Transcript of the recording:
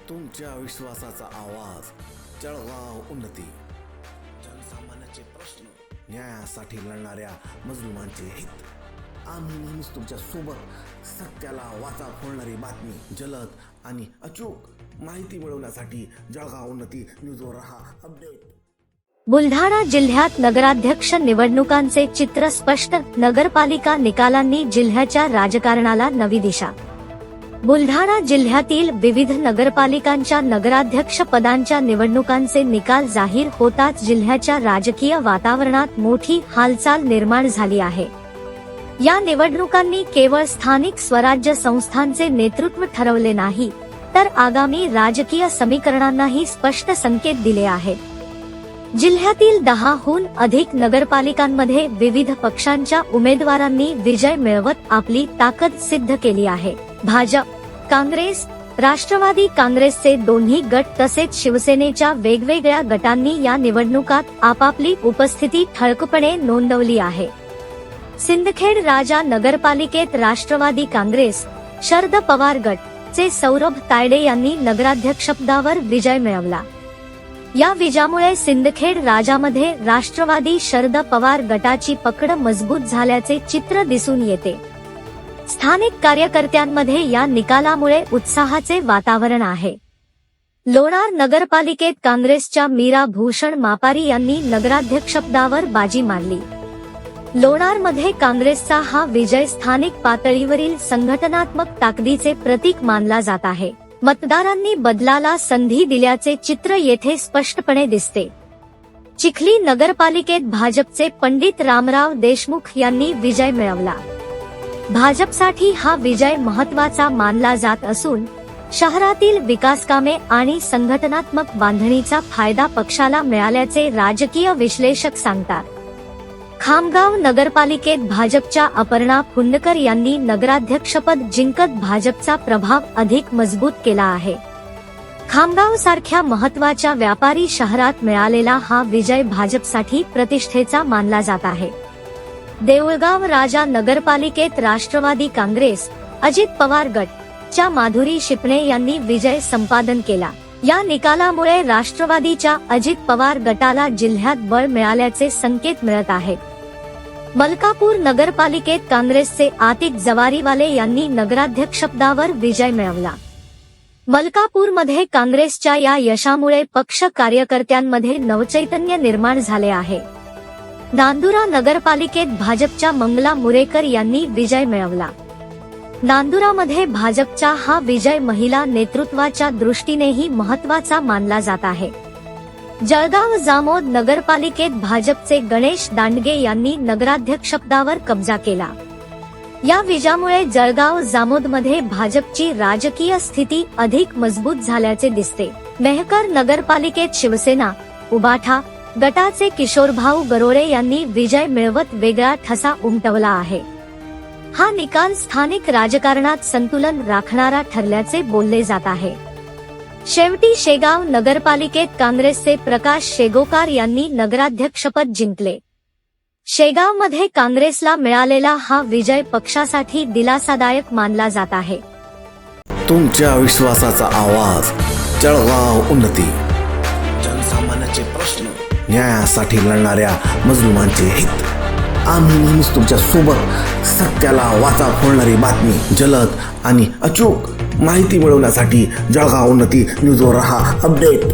तुमच्या विश्वासाचा आवाज, जळगाव उन्नती. जनसामान्याचे प्रश्न, न्यायासाठी लढणाऱ्या मजलुमांचे हित. आम्ही नेहमीच तुमच्या सोबत. सत्याला वाचा फोडणारी बातमी, जलद आणि अचूक माहिती मिळवण्यासाठी जळगाव उन्नती न्यूजवर रहा अपडेट. बुलढाणा जिल्ह्यात नगराध्यक्ष निवडणुकांचे चित्र स्पष्ट. नगरपालिका निकालांनी जिल्ह्याच्या राजकारणाला नवी दिशा. बुलढाणा जिल्ह्यातील विविध नगरपालिकांच्या नगराध्यक्ष पदांच्या निवडणुकांचे निकाल जाहीर होताच जिल्ह्याच्या राजकीय वातावरणात मोठी हालचाल निर्माण झाली आहे. या निवडणुकांनी केवळ स्थानिक स्वराज्य संस्थांचे नेतृत्व ठरवले नाही, तर आगामी राजकीय समीकरणांनाही स्पष्ट संकेत दिले आहेत. जिल्ह्यातील 10हून अधिक नगरपालिकांमध्ये विविध पक्षांच्या उमेदवारांनी विजय मिळवत आपली ताकद सिद्ध केली आहे. भाजप, काँग्रेस, राष्ट्रवादी काँग्रेसचे दोन्ही गट तसेच शिवसेनेच्या वेगवेगळ्या गटांनी या निवडणुकात आपापली उपस्थिती ठळकपणे नोंदवली आहे. सिंदखेड राजा नगरपालिकेत राष्ट्रवादी काँग्रेस, शरद पवार गट चे सौरभ तायडे यांनी नगराध्यक्षपदावर विजय मिळवला. या विजयामुळे सिंदखेड राजामध्ये राष्ट्रवादी शरद पवार गटाची पकड मजबूत झाल्याचे चित्र दिसून येते. स्थानिक कार्यकर्त्यांमध्ये या निकालामुळे उत्साहाचे वातावरण आहे. लोणार नगरपालिकेत काँग्रेसच्या मीरा भूषण मापारी यांनी नगराध्यक्षपदावर बाजी मारली. लोणारमध्ये काँग्रेसचा हा विजय स्थानिक पातळीवरील संघटनात्मक ताकदीचे प्रतीक मानला जात आहे. मतदारांनी बदलाला संधी दिल्याचे चित्र येथे स्पष्टपणे दिसते. चिखली नगरपालिकेत भाजपचे पंडित रामराव देशमुख यांनी विजय मिळवला. भाजपसाठी हा विजय महत्त्वाचा मानला जात असून शहरातील विकासकामे आणि संघटनात्मक बांधणीचा फायदा पक्षाला मिळाल्याचे राजकीय विश्लेषक सांगतात. खामगाव नगरपालिकेत भाजपच्या अपर्णा फुंडकर यांनी नगराध्यक्षपद जिंकत भाजपचा प्रभाव अधिक मजबूत केला आहे. खामगाव सारख्या महत्त्वाच्या व्यापारी शहरात मिळालेला हा विजय भाजपसाठी प्रतिष्ठेचा मानला जात आहे. देऊळगाव राजा नगरपालिकेत राष्ट्रवादी काँग्रेस, अजित पवार गट च्या माधुरी शिपणे यांनी विजय संपादन केला. या निकालामुळे राष्ट्रवादीच्या अजित पवार गटाला जिल्ह्यात बळ मिळाल्याचे संकेत मिळत आहेत. मलकापूर नगरपालिकेत काँग्रेसचे आतिक जवारीवाले यांनी नगराध्यक्षपदावर विजय मिळवला. मलकापूरमध्ये काँग्रेसच्या या यशामुळे पक्ष कार्यकर्त्यांमध्ये नवचैतन्य निर्माण झाले आहे. नांदुरा नगरपालिकेत भाजपच्या मंगला मुरेकर यांनी विजय मिळवला. नांदुरामध्ये भाजपचा हा विजय महिला नेतृत्वाच्या दृष्टीनेही महत्त्वाचा मानला जात आहे. जळगाव जामोद नगरपालिकेत भाजपचे गणेश दांडगे यांनी नगराध्यक्षपदावर कब्जा केला. या विजयामुळे जळगाव जामोदमध्ये भाजपची राजकीय स्थिती अधिक मजबूत झाल्याचे दिसते. मेहकर नगरपालिकेत शिवसेना, उबाठा गटाचे किशोरभाऊ गरोळे यांनी विजय मिळवत वेगळा ठसा उमटवला आहे. हा निकाल स्थानिक राजकारणात संतुलन राखणारा ठरल्याचे बोलले जात आहे. शेवटी शेगाव नगरपालिकेत काँग्रेसचे प्रकाश शेगोकार यांनी नगराध्यक्षपद जिंकले. शेगावमध्ये काँग्रेसला मिळालेला हा विजय पक्षासाठी दिलासादायक मानला जात आहे. तुमच्या विश्वासाचा आवाज, जळगाव उन्नती. जनसामान्याचे प्रश्न, न्यायासाठी लढणाऱ्या मजलुमांचे हित. आम्ही नेहमीच तुमच्या सोबत. सत्याला वाचा फोडणारी बातमी, जलद आणि अचूक माहिती मिळवण्यासाठी जळगाव उन्नती न्यूजवर रहा अपडेट.